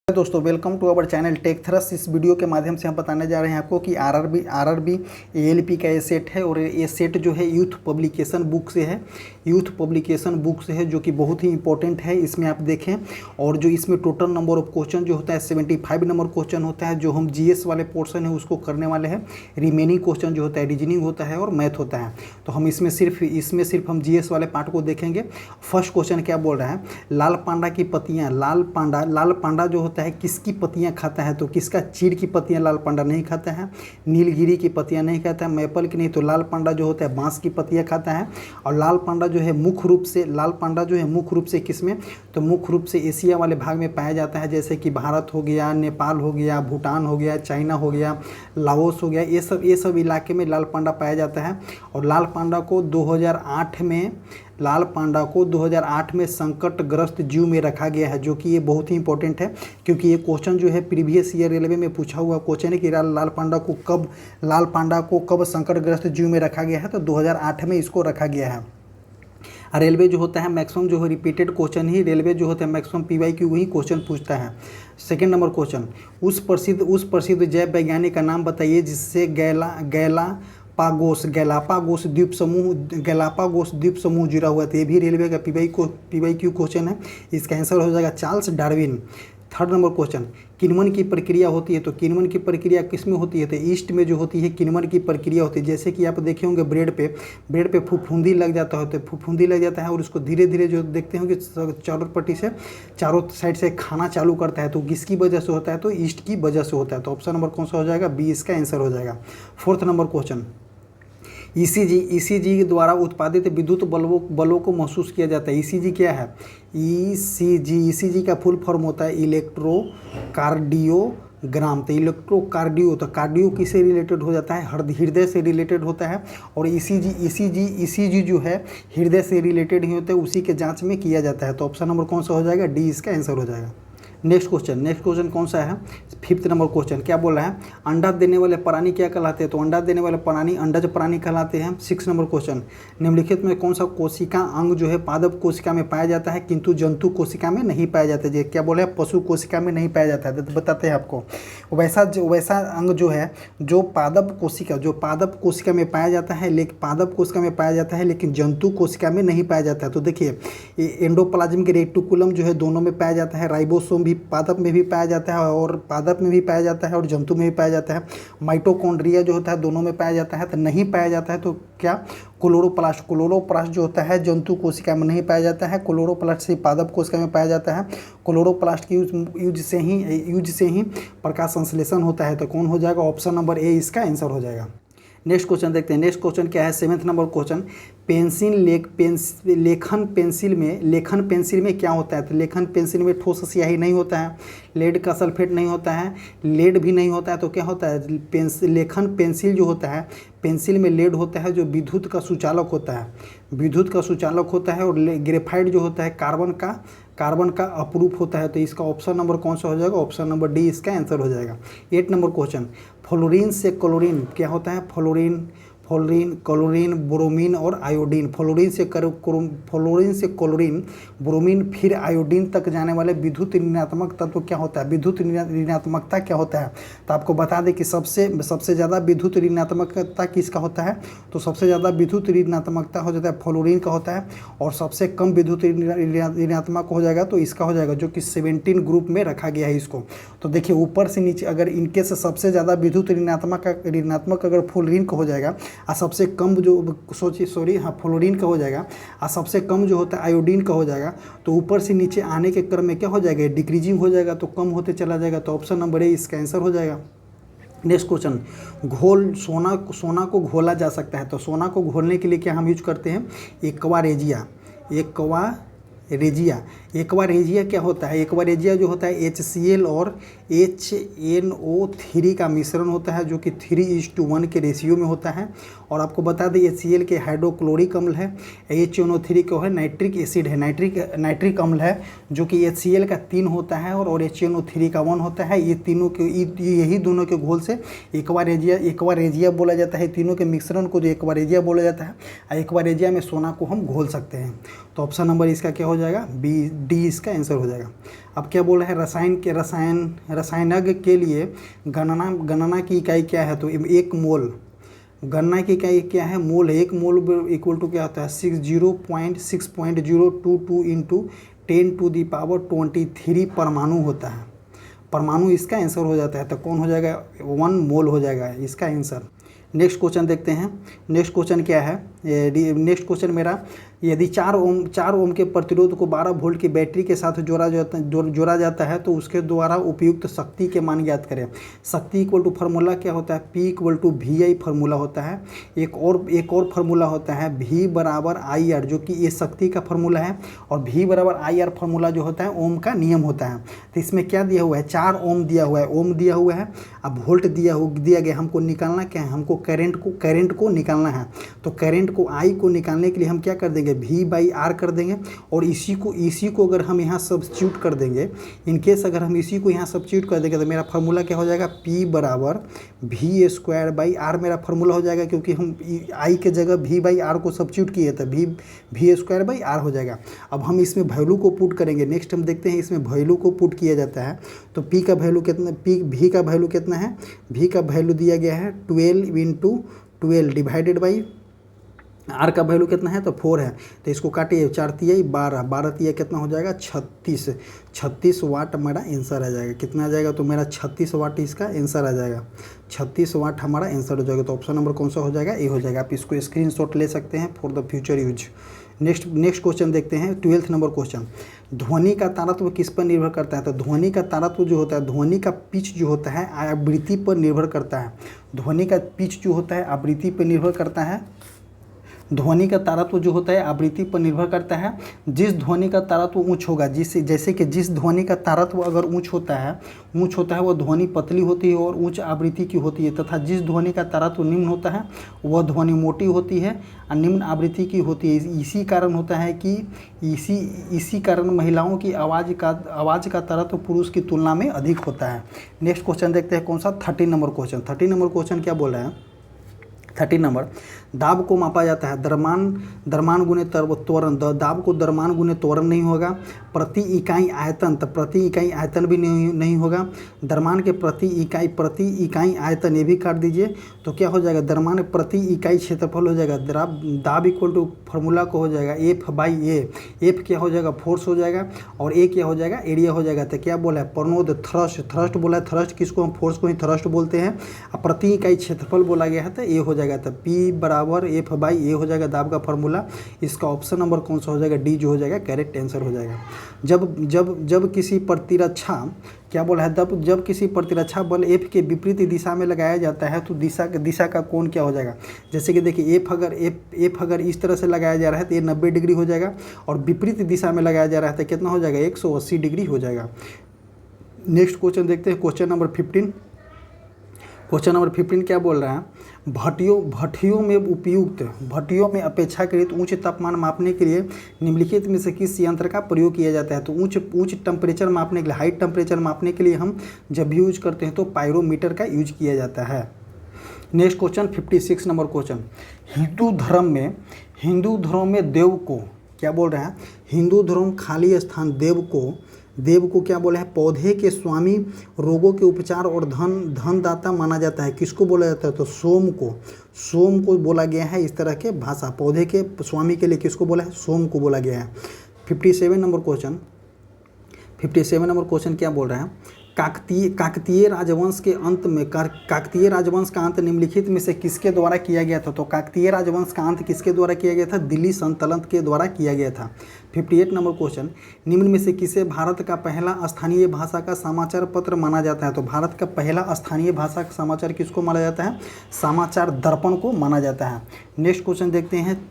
दोस्तों welcome to our channel Tech Thrust. इस video के माध्यम से हम बताने जा रहे हैं आपको कि आरआरबी एएलपी का ये सेट है और ये सेट जो है यूथ पब्लिकेशन बुक से है। यूथ पब्लिकेशन बुक से है जो कि बहुत ही इंपॉर्टेंट है। इसमें आप देखें और जो इसमें टोटल नंबर ऑफ क्वेश्चन जो होता है 75 नंबर क्वेश्चन होता है। जो हम जीएस वाले पोर्शन है उसको करने वाले हैं। रिमेनिंग क्वेश्चन जो होता है रीजनिंग होता है और मैथ होता है। तो हम इसमें सिर्फ हम जीएस वाले पार्ट को देखेंगे। फर्स्ट क्वेश्चन क्या बोल रहा है, लाल पांडा की पत्तियाँ, लाल पांडा जो होता है किसकी पत्तियां खाता है, तो किसका चीड़ की पत्तियां लाल पांडा नहीं खाता है, नीलगिरी की पत्तियां नहीं खाता है, मैपल की नहीं। तो लाल पांडा जो होता है बांस की पत्तियां खाता है। और लाल पांडा जो है मुख्य रूप से किसमें, तो मुख्य रूप से एशिया वाले भाग में पाया जाता है, जैसे कि भारत हो गया, नेपाल हो गया, भूटान हो गया, चाइना हो गया, लाओस हो गया, ये सब इलाके में लाल पांडा पाया जाता है। और लाल पांडा को 2008 में संकटग्रस्त जू में रखा गया है, जो कि ये बहुत ही इंपॉर्टेंट है क्योंकि ये क्वेश्चन जो है प्रीवियस ईयर रेलवे में पूछा हुआ क्वेश्चन है कि लाल पांडा को कब संकटग्रस्त जू में रखा गया है। तो 2008 में इसको रखा गया है। रेलवे जो होता है मैक्सिमम जो है रिपीटेड क्वेश्चन ही रेलवे जो होता है मैक्सिमम पीवाईक्यू ही क्वेश्चन पूछता है। सेकेंड नंबर क्वेश्चन, उस प्रसिद्ध जैव वैज्ञानिक का नाम बताइए जिससे गैलापागोस द्वीप समूह जुड़ा हुआ था। ये भी रेलवे का पीवाईक्यू क्वेश्चन है। इसका आंसर हो जाएगा Charles Darwin. Third number question, किण्वन की प्रक्रिया होती है, तो किण्वन की प्रक्रिया किस में होती है, तो ईस्ट में जो होती है किण्वन की प्रक्रिया होती है। जैसे कि आप देखे होंगे ब्रेड पे फफूंदी लग जाता है, तो फफूंदी लग जाता है और उसको धीरे धीरे जो देखते होंगे चारों साइड से खाना चालू करता है, तो किसकी वजह से होता है, तो ईस्ट की वजह से होता है। तो ऑप्शन नंबर कौन सा हो जाएगा, बी इसका आंसर हो जाएगा। फोर्थ नंबर क्वेश्चन, ईसीजी द्वारा उत्पादित विद्युत बलों को महसूस किया जाता है। ईसीजी क्या है, ईसीजी का फुल फॉर्म होता है इलेक्ट्रोकार्डियोग्राम। तो इलेक्ट्रोकार्डियो, तो कार्डियो किससे रिलेटेड हो जाता है, हृदय से रिलेटेड होता है। और ईसीजी जो है हृदय से रिलेटेड ही होता है, उसी के जांच में किया जाता है। तो ऑप्शन नंबर कौन सा हो जाएगा, डी इसका आंसर हो जाएगा। नेक्स्ट क्वेश्चन कौन सा है, फिफ्थ नंबर क्वेश्चन क्या बोल रहा है, अंडा देने वाले प्राणी क्या कहलाते हैं, तो अंडा देने वाले प्राणी अंडज प्राणी कहलाते हैं। सिक्स नंबर क्वेश्चन, निम्नलिखित में कौन सा कोशिका अंग जो है पादप कोशिका में पाया जाता है किंतु जंतु कोशिका में नहीं पाया जाता है। क्या बोले, पशु कोशिका में नहीं पाया जाता है। तो बताते हैं आपको, वैसा अंग जो है जो पादप कोशिका में पाया जाता है, लेकिन जंतु कोशिका में नहीं पाया जाता है। तो देखिए एंडोप्लाज्मिक रेटिकुलम जो है दोनों में पाया जाता है, राइबोसोम भी पादप में भी पाया जाता है और पादप में भी पाया जाता है और जंतु में भी पाया जाता है। माइटोकॉन्ड्रिया जो होता है दोनों में पाया जाता है। तो नहीं पाया जाता है तो क्या, क्लोरोप्लास्ट जो होता है जंतु कोशिका में नहीं पाया जाता है, क्लोरोप्लास्ट से पादप कोशिका में पाया जाता है। क्लोरोप्लास्ट की यूज से ही प्रकाश संश्लेषण होता है। तो कौन हो जाएगा, ऑप्शन नंबर ए इसका आंसर हो जाएगा। नेक्स्ट क्वेश्चन देखते हैं। नेक्स्ट क्वेश्चन क्या है, सेवेंथ नंबर क्वेश्चन, लेखन पेंसिल में क्या होता है, तो लेखन पेंसिल में ठोस स्याही नहीं होता है, लेड का सल्फेट नहीं होता है, लेड भी नहीं होता है। तो क्या होता है, लेखन पेंसिल जो होता है, पेंसिल में लेड होता है जो विद्युत का सुचालक होता है और ग्रेफाइट जो होता है कार्बन का अपरूप होता है। तो इसका ऑप्शन नंबर कौन सा हो जाएगा, ऑप्शन नंबर डी इसका आंसर हो जाएगा। 8 नंबर क्वेश्चन, फ्लोरीन से क्लोरीन क्या होता है, फ्लोरीन, क्लोरीन, ब्रोमीन और आयोडीन। फ्लोरीन से क्लोरीन, ब्रोमीन फिर आयोडीन तक जाने वाले विद्युत ऋणात्मक तत्व क्या होता है, विद्युत ऋणात्मकता क्या होता है। तो आपको बता दें कि सबसे ज़्यादा विद्युत ऋणात्मकता किसका होता है, तो सबसे ज़्यादा विद्युत ऋणात्मकता हो जाता है फ्लोरीन का होता है। और सबसे कम विद्युत ऋणात्मक हो जाएगा तो इसका हो जाएगा, जो कि 17 ग्रुप में रखा गया है इसको। तो देखिए ऊपर से नीचे अगर इनके से सबसे ज़्यादा विद्युत ऋणात्मक अगर फ्लोरीन का हो जाएगा और सबसे कम जो फ्लोरीन का हो जाएगा और सबसे कम जो होता है आयोडीन का हो जाएगा, तो ऊपर से नीचे आने के क्रम में क्या हो जाएगा, डिक्रीजिंग हो जाएगा, तो कम होते चला जाएगा। तो ऑप्शन नंबर ए इसका आंसर हो जाएगा। नेक्स्ट क्वेश्चन, सोना को घोला जा सकता है, तो सोना को घोलने के लिए क्या हम यूज करते हैं, एक्वारेजिया क्या होता है, एक्वारेजिया जो होता है HCl और HNO3 का मिश्रण होता है, जो कि 3:1 के रेशियो में होता है। और आपको बता दें HCl के हाइड्रोक्लोरिक अम्ल है, HNO3 को है नाइट्रिक एसिड है, नाइट्रिक अम्ल है, जो कि HCl का 3 होता है और HNO3 का 1 होता है। यही दोनों के घोल से एक्वारेजिया बोला जाता है। तीनों के मिश्रण को जो एक्वारेजिया बोला जाता है। एक्वारेजिया में सोना को हम घोल सकते हैं। तो ऑप्शन नंबर इसका क्या हो जाएगा, बी डी इसका आंसर हो जाएगा। अब क्या बोल रहा है, रसायनज्ञ के लिए गणना की इकाई क्या है, तो एक मोल, गणना की इकाई क्या है, मोल है। एक मोल इक्वल टू क्या होता है, 60.6022 इंटू 10⁻23 परमाणु होता है। परमाणु इसका आंसर हो जाता है, तो कौन हो जाएगा, 1 मोल हो जाएगा इसका आंसर। नेक्स्ट क्वेश्चन देखते हैं। नेक्स्ट क्वेश्चन क्या है, नेक्स्ट क्वेश्चन मेरा, यदि 4 ओम के प्रतिरोध को 12 वोल्ट की बैटरी के साथ जोड़ा जाता है तो उसके द्वारा उपयुक्त शक्ति के मान ज्ञात करें। शक्ति इक्वल टू फार्मूला क्या होता है, P equal to VI formula होता है। एक और फार्मूला होता है V बराबर IR, जो कि ये शक्ति का फार्मूला है, और V बराबर IR फार्मूला जो होता है ओम का नियम होता है। तो इसमें क्या दिया हुआ है, 4 ओम दिया हुआ है, ओम दिया हुआ है, अब वोल्ट दिया गया, हमको निकालना क्या है, हमको करंट को निकालना है। तो करंट को I को निकालने के लिए हम क्या कर देंगे, V/R कर देंगे, और इसी को अगर हम यहाँ सब्स्टिट्यूट कर देंगे, इनकेस अगर हम इसी को यहाँ सब्स्टिट्यूट कर देंगे तो मेरा फार्मूला क्या हो जाएगा, P बराबर V² मेरा फार्मूला हो जाएगा, क्योंकि हम I के जगह V/R को सब्स्टिट्यूट किए थे, V² हो जाएगा। अब हम इसमें वैल्यू को पुट करेंगे। नेक्स्ट हम देखते हैं इसमें वैल्यू को पुट किया जाता है, तो V का वैल्यू कितना, V का वैल्यू कितना है, V का वैल्यू दिया गया है 12 × 12 डिवाइडेड बाई R का वैल्यू कितना है, तो 4 है, तो इसको काटिए, 4 तिया 12, 12 तिया कितना हो जाएगा, 36 वाट हमारा आंसर आ जाएगा। कितना आ जाएगा, तो मेरा 36 वाट इसका आंसर आ जाएगा, 36 वाट हमारा आंसर हो जाएगा। तो ऑप्शन नंबर कौन सा हो जाएगा, ए हो जाएगा। आप इसको स्क्रीनशॉट ले सकते हैं for the future use. Next question देखते हैं, 12th नंबर क्वेश्चन। ध्वनि का तारत्व किस पर निर्भर करता है, तो ध्वनि का तारत्व जो होता है, ध्वनि का पिच जो होता है आवृत्ति पर निर्भर करता है। ध्वनि का पिच जो होता है आवृत्ति पर निर्भर करता है। ध्वनि का तारत्व जो होता है आवृत्ति पर निर्भर करता है। जिस ध्वनि का तारत्व ऊंच होगा, जैसे कि जिस ध्वनि का तारत्व अगर ऊंच होता है वह ध्वनि पतली होती है और उच्च आवृत्ति की होती है, तथा जिस ध्वनि का तारत्व निम्न होता है वह ध्वनि मोटी होती है और निम्न आवृत्ति की होती है। इसी कारण होता है कि इसी कारण महिलाओं की आवाज़ का तारत्व पुरुष की तुलना में अधिक होता है। नेक्स्ट क्वेश्चन देखते हैं कौन सा, 13 नंबर क्वेश्चन। 13 नंबर क्वेश्चन क्या बोल रहा है, 13 नंबर, दाब को मापा जाता है द्रव्यमान गुने त्वरण। दाब को द्रव्यमान गुने त्वरण नहीं होगा। प्रति इकाई आयतन, तो प्रति इकाई आयतन भी नहीं होगा। द्रव्यमान के प्रति इकाई आयतन, ये भी काट दीजिए, तो क्या हो जाएगा, द्रव्यमान प्रति इकाई क्षेत्रफल हो जाएगा। दाब इक्वल टू फार्मूला को हो जाएगा F/A। F क्या हो जाएगा, फोर्स हो जाएगा, और A क्या हो जाएगा, एरिया हो जाएगा। तो क्या बोला है, प्रणोद थ्रस्ट बोला है, थ्रस्ट किसको हम फोर्स को ही थ्रस्ट बोलते हैं। अब प्रति इकाई क्षेत्रफल बोला गया है तो A हो जाएगा, तो P बराबर F/A हो जाएगा दाब का फार्मूला। इसका ऑप्शन नंबर कौन सा हो जाएगा, डी जो हो जाएगा करेक्ट आंसर हो जाएगा। जब किसी प्रतिरक्षा, क्या बोला है, जब किसी प्रतिरक्षा बल F के विपरीत दिशा में लगाया जाता है तो दिशा का कोण क्या हो जाएगा। जैसे कि देखिए F अगर इस तरह से लगाया जा रहा है तो ये 90 डिग्री हो जाएगा, और विपरीत दिशा में लगाया जा रहा है तो कितना हो जाएगा, 180 डिग्री हो जाएगा। नेक्स्ट क्वेश्चन देखते हैं, क्वेश्चन नंबर 15। क्वेश्चन नंबर 15 क्या बोल रहा है, भट्टियों में अपेक्षाकृत उच्च तापमान मापने के लिए निम्नलिखित में से किस यंत्र का प्रयोग किया जाता है। तो उच्च टेम्परेचर मापने के लिए, हाई टेम्परेचर मापने के लिए हम जब भी यूज करते हैं तो पायरोमीटर का यूज किया जाता है। Next question 56 number question, Hindu धर्म में देव को क्या बोल रहा है, हिंदू धर्म खाली स्थान देव को क्या बोला है, पौधे के स्वामी, रोगों के उपचार और धनदाता माना जाता है। किसको बोला जाता है, तो सोम को बोला गया है। इस तरह के भाषा, पौधे के स्वामी के लिए किसको बोला है, सोम को बोला गया है। 57 नंबर क्वेश्चन क्या बोल रहा है, काकतीय राजवंश का अंत निम्नलिखित में से किसके द्वारा किया गया था। तो काकतीय राजवंश का अंत किसके द्वारा किया गया था, दिल्ली सल्तनत के द्वारा किया गया था। 58 नंबर क्वेश्चन, निम्न में से किसे भारत का पहला स्थानीय भाषा का समाचार पत्र माना जाता है। तो भारत का पहला स्थानीय भाषा का समाचार किसको माना जाता है, समाचार दर्पण को माना जाता है। नेक्स्ट क्वेश्चन देखते हैं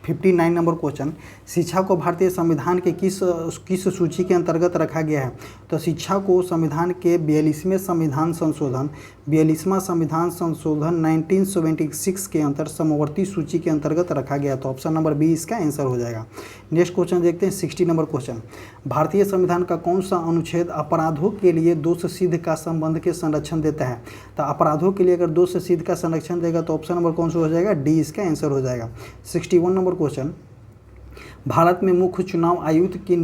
59 नंबर क्वेश्चन, शिक्षा को भारतीय संविधान के किस सूची के अंतर्गत रखा गया है। तो शिक्षा को संविधान के 42वां संविधान संशोधन 1976 के अंतर समवर्ती सूची के अंतर्गत रखा गया। तो ऑप्शन नंबर बी इसका आंसर हो जाएगा। नेक्स्ट क्वेश्चन देखते हैं 60 नंबर क्वेश्चन, भारतीय संविधान का कौन सा अनुच्छेद अपराधों के लिए दोष सिद्ध का संबंध के संरक्षण देता है। तो अपराधों के लिए अगर दोष सिद्ध का संरक्षण देगा तो ऑप्शन नंबर कौन सा हो जाएगा, डी इसका आंसर हो जाएगा। 61 नंबर क्वेश्चन, भारत में मुख्य चुनाव आयुक्त की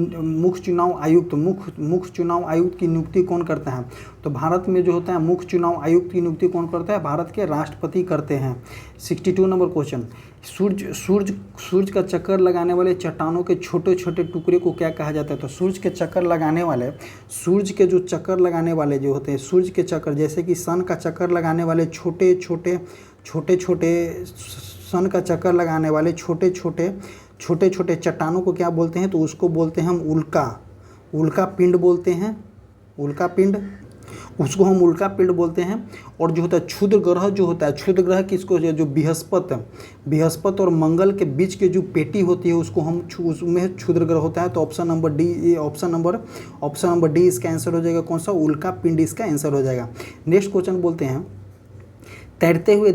नियुक्ति कौन करता है? तो भारत में जो होता है मुख्य चुनाव आयुक्त की नियुक्ति कौन करता है? भारत के राष्ट्रपति करते हैं। 62 नंबर क्वेश्चन, सूर्य का चक्कर लगाने वाले चट्टानों के छोटे छोटे टुकड़े को क्या कहा जाता है? तो सूर्य के चक्कर लगाने वाले, सूर्य के जो चक्कर लगाने वाले जो होते हैं, सूर्य के चक्कर जैसे कि सन का चक्कर लगाने वाले छोटे छोटे सन का चक्कर लगाने वाले छोटे छोटे चट्टानों को क्या बोलते हैं? तो उसको बोलते हैं हम उल्का पिंड बोलते हैं, उल्का पिंड, उसको हम उल्का पिंड बोलते हैं। और जो होता है क्षुद्र ग्रह जो होता है, क्षुद्र ग्रह किसको, जो बृहस्पति और मंगल के बीच के जो पेटी होती है उसको हम उसमें क्षुद्र ग्रह होता है। तो ऑप्शन नंबर डी, ये ऑप्शन नंबर डी इसका आंसर हो जाएगा। कौन सा? उल्का पिंड इसका आंसर हो जाएगा। नेक्स्ट क्वेश्चन बोलते हैं, तैरते हुए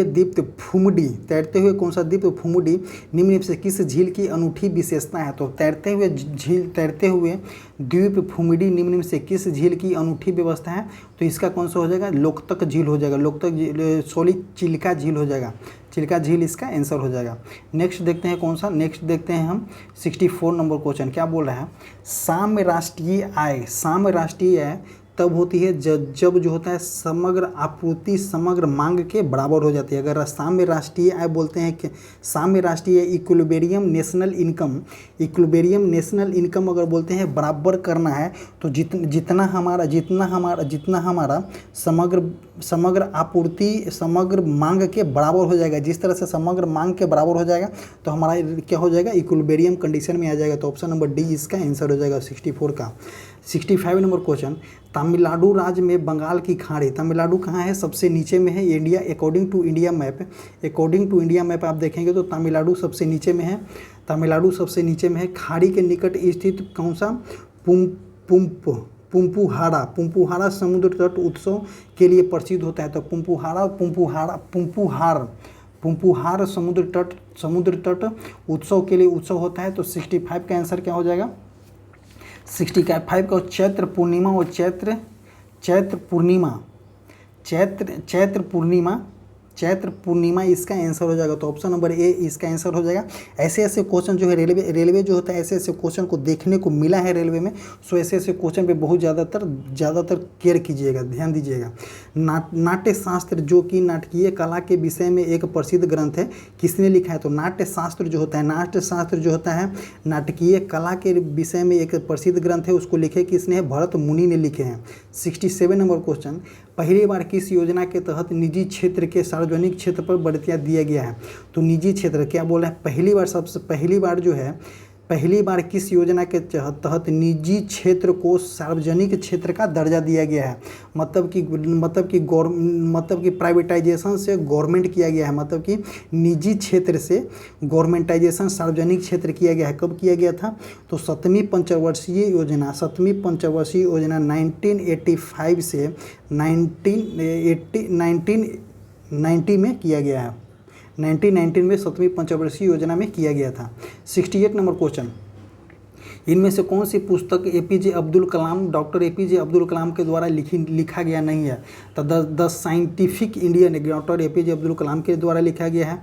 द्वीप फुमडी, तैरते हुए कौन सा द्वीप फुमडी निम्न में से किस झील की अनूठी विशेषता है? तो तैरते हुए द्वीप फुमडी निम्न में से किस झील की अनूठी व्यवस्था है? तो इसका कौन सा हो जाएगा? लोकतक झील हो जाएगा, चिल्का झील हो जाएगा, चिल्का झील इसका आंसर हो जाएगा। नेक्स्ट देखते हैं कौन सा, नेक्स्ट देखते हैं हम 64 नंबर क्वेश्चन। क्या बोल रहा है? साम्य राष्ट्रीय आय तब होती है जब जो होता है समग्र आपूर्ति समग्र मांग के बराबर हो जाती है। अगर साम्य राष्ट्रीय आय बोलते हैं कि साम्य राष्ट्रीय इक्विलिब्रियम नेशनल इनकम अगर बोलते हैं बराबर करना है, तो जितना हमारा समग्र आपूर्ति समग्र मांग के बराबर हो जाएगा, जिस तरह से समग्र मांग के बराबर हो जाएगा तो हमारा क्या हो जाएगा? इक्विलिब्रियम कंडीशन में आ जाएगा। तो ऑप्शन नंबर डी इसका आंसर हो जाएगा 64 का। 65 नंबर क्वेश्चन, तमिलनाडु राज्य में बंगाल की खाड़ी, तमिलनाडु कहाँ है? सबसे नीचे में है। India according to India map आप देखेंगे तो तमिलनाडु सबसे नीचे में है। तमिलनाडु सबसे नीचे में है। खाड़ी के निकट स्थित कौन सा? पुम्पुहारा समुद्र तट उत्सव के लिए प्रसिद्ध होता है। तो पुम्पुहार समुद्र तट उत्सव के लिए उत्सव होता है। तो 65 का आंसर क्या हो जाएगा? 65 का चैत्र पूर्णिमा इसका आंसर हो जाएगा। तो ऑप्शन नंबर ए इसका आंसर हो जाएगा। ऐसे क्वेश्चन जो है रेलवे जो होता है ऐसे क्वेश्चन को देखने को मिला है रेलवे में। सो ऐसे क्वेश्चन पे बहुत ज़्यादातर केयर कीजिएगा, ध्यान दीजिएगा। नाट्य शास्त्र जो कि नाटकीय कला के विषय में एक प्रसिद्ध ग्रंथ है, किसने लिखा है? तो नाट्य शास्त्र जो होता है नाटकीय कला के विषय में एक प्रसिद्ध ग्रंथ है, उसको लिखे किसने है? भरत मुनि ने लिखे हैं। 67 नंबर क्वेश्चन, पहली बार किस योजना के तहत निजी क्षेत्र के सार्वजनिक क्षेत्र पर बढ़तिया दिया गया है? तो निजी क्षेत्र क्या बोला है? पहली बार किस योजना के तहत निजी क्षेत्र को सार्वजनिक क्षेत्र का दर्जा दिया गया है? मतलब कि प्राइवेटाइजेशन से गवर्नमेंट किया गया है, मतलब कि निजी क्षेत्र से गवर्नमेंटाइजेशन सार्वजनिक क्षेत्र किया गया है। कब किया गया था? तो 7वीं पंचवर्षीय योजना 1985 से 1990 में किया गया है। 1919 में 7वीं पंचवर्षीय योजना में किया गया था। 68 नंबर क्वेश्चन, इनमें से कौन सी पुस्तक डॉक्टर एपीजे अब्दुल कलाम के द्वारा लिखा गया नहीं है? तो the scientific Indian doctor APJ Abdul Kalam के द्वारा लिखा गया है।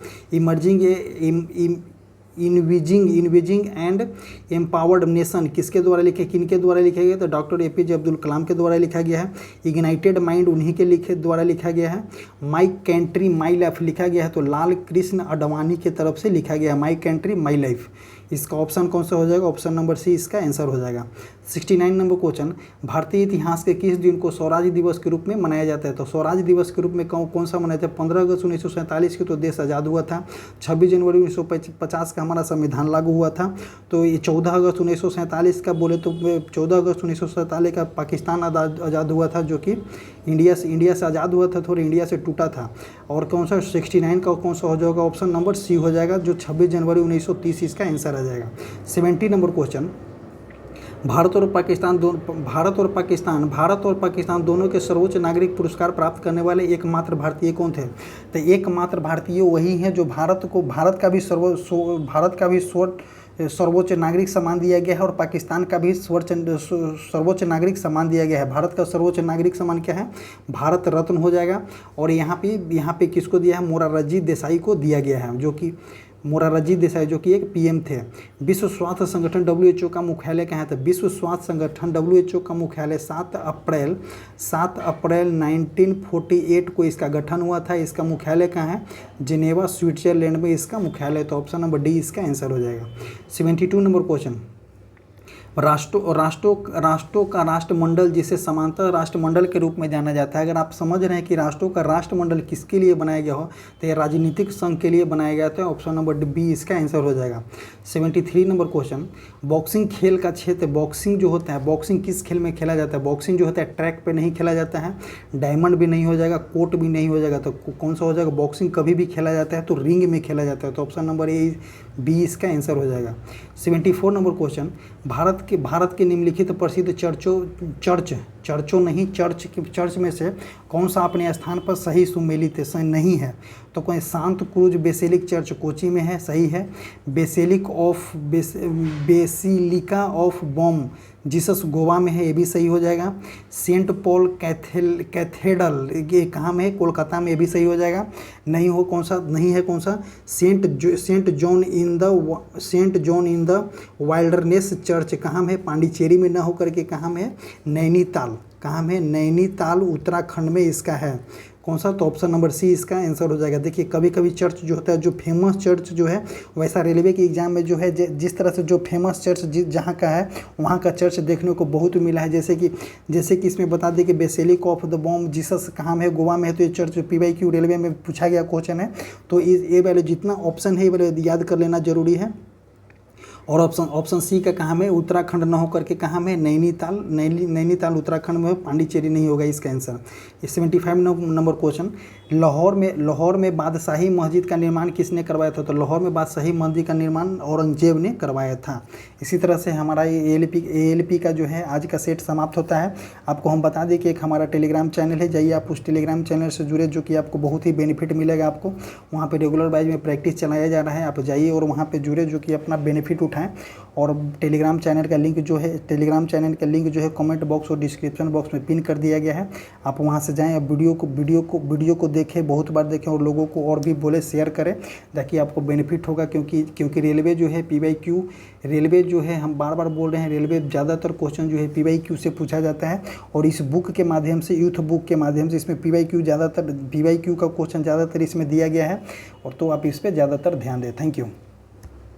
इन्विजिंग एंड एम्पावर्ड नेशन किसके किनके द्वारा लिखा गया? तो डॉक्टर एपीजे अब्दुल कलाम के द्वारा लिखा गया है। इग्नाइटेड माइंड उन्हीं के द्वारा लिखा गया है। माई कंट्री माई लाइफ लिखा गया है तो लाल कृष्ण आडवाणी की तरफ से लिखा गया है, माई कंट्री माई लाइफ। इसका ऑप्शन कौन सा हो जाएगा? ऑप्शन नंबर सी इसका आंसर हो जाएगा। 69 नंबर क्वेश्चन, भारतीय इतिहास के किस दिन को स्वराज दिवस के रूप में मनाया जाता है? तो स्वराज दिवस के रूप में कौन सा मनाया जाता है? 15 अगस्त 1947 को तो देश आज़ाद हुआ था। 26 जनवरी 1950 का हमारा संविधान लागू हुआ था। तो ये 14 अगस्त 1947 का बोले तो 14 अगस्त 1947 का पाकिस्तान आज़ाद हुआ था, जो कि इंडिया से आज़ाद हुआ था, थोड़ा इंडिया से टूटा था। और कौन सा 69 का कौन सा हो जाएगा? ऑप्शन नंबर सी हो जाएगा, जो 26 जनवरी 1930 इसका आंसर आ जाएगा। 70 नंबर क्वेश्चन, भारत और पाकिस्तान दोनों के सर्वोच्च नागरिक पुरस्कार प्राप्त करने वाले एकमात्र भारतीय कौन थे? तो एकमात्र भारतीय वही हैं जो भारत का भी सर्वोच्च नागरिक सम्मान दिया गया है और पाकिस्तान का भी सर्वोच्च नागरिक सम्मान दिया गया है। भारत का सर्वोच्च नागरिक सम्मान क्या है? भारत रत्न हो जाएगा। और यहाँ पे किसको दिया है? मोरारजी देसाई को दिया गया है, जो कि मोरारजी देसाई जो कि एक पीएम थे। विश्व स्वास्थ्य संगठन WHO का मुख्यालय कहाँ है? तो विश्व स्वास्थ्य संगठन WHO का मुख्यालय 7 अप्रैल 1948 को इसका गठन हुआ था। इसका मुख्यालय कहाँ है? जिनेवा स्विट्जरलैंड में इसका मुख्यालय। तो ऑप्शन नंबर डी इसका आंसर हो जाएगा। 72 नंबर क्वेश्चन, राष्ट्रों का राष्ट्रमंडल जिसे समांतर राष्ट्रमंडल के रूप में जाना जाता है। अगर आप समझ रहे हैं कि राष्ट्रों का राष्ट्रमंडल किसके लिए बनाया गया हो तो यह राजनीतिक संघ के लिए बनाया गया था। ऑप्शन नंबर बी इसका आंसर हो जाएगा। 73 नंबर क्वेश्चन, बॉक्सिंग खेल का क्षेत्र, बॉक्सिंग जो होता है, बॉक्सिंग किस खेल में खेला जाता है? बॉक्सिंग जो होता है ट्रैक पे नहीं खेला जाता है, डायमंड भी नहीं हो जाएगा, कोर्ट भी नहीं हो जाएगा, तो कौन सा हो जाएगा? बॉक्सिंग कभी भी खेला जाता है तो रिंग में खेला जाता है। तो ऑप्शन नंबर ए बी इसका आंसर हो जाएगा। 74 नंबर क्वेश्चन, भारत के निम्नलिखित प्रसिद्ध चर्च में से कौन सा अपने स्थान पर सही सुमेलित नहीं है? तो कोई सांत क्रूज बेसिलिक चर्च कोची में है, सही है। Basilica of Bom Jesus Goa में है, ये भी सही हो जाएगा। सेंट पॉल कैथेड्रल ये कहाँ में है? कोलकाता में, ये भी सही हो जाएगा। नहीं हो कौन सा? नहीं है कौन सा? Saint John in the Wilderness Church कहाँ में है? पांडिचेरी में ना हो करके कहाँ में है? नैनीताल। कहाँ में? नैनीताल उत्तराखंड में इसका है। कौन सा? तो ऑप्शन नंबर सी इसका आंसर हो जाएगा। देखिए कभी कभी चर्च जो होता है, जो फेमस चर्च जो है, वैसा रेलवे के एग्जाम में जो है जिस तरह से जो फेमस चर्च जहाँ का है वहाँ का चर्च देखने को बहुत मिला है। जैसे कि इसमें बता दें कि Basilic of the Bom Jesus कहाँ में है? गोवा में है। तो ये चर्च PYQ रेलवे में पूछा गया क्वेश्चन है। तो ये वाले जितना ऑप्शन है ये वाले याद कर लेना जरूरी है। और ऑप्शन सी का कहाँ में? उत्तराखंड न होकर के कहाँ में? नैनीताल उत्तराखंड में, पांडिचेरी नहीं होगा इसका आंसर। 75 नंबर क्वेश्चन, लाहौर में बादशाही मस्जिद का निर्माण किसने करवाया था? तो लाहौर में बादशाही मस्जिद का निर्माण औरंगजेब ने करवाया था। इसी तरह से हमारा ये ALP का जो है आज का सेट समाप्त होता है। आपको हम बता दें कि एक हमारा टेलीग्राम चैनल है, जाइए आप उस टेलीग्राम चैनल से जुड़े, जो कि आपको बहुत ही बेनिफिट मिलेगा। आपको वहाँ पे रेगुलर वाइज में प्रैक्टिस चलाया जा रहा है, आप जाइए और वहाँ पे जुड़े, जो कि अपना बेनिफिट उठाएं। और टेलीग्राम चैनल का लिंक जो है कमेंट बॉक्स और डिस्क्रिप्शन बॉक्स में पिन कर दिया गया है। आप वहाँ से जाएँ, वीडियो को देखें, बहुत बार देखें और लोगों को और भी बोले, शेयर करें, ताकि आपको बेनिफिट होगा। क्योंकि रेलवे जो है PYQ रेलवे जो है, हम बार बार बोल रहे हैं, रेलवे ज़्यादातर क्वेश्चन जो है PYQ से पूछा जाता है। और इस बुक के माध्यम से, यूथ बुक के माध्यम से, इसमें PYQ का क्वेश्चन ज़्यादातर इसमें दिया गया है। और तो आप इस पर ज़्यादातर ध्यान दें। Thank you.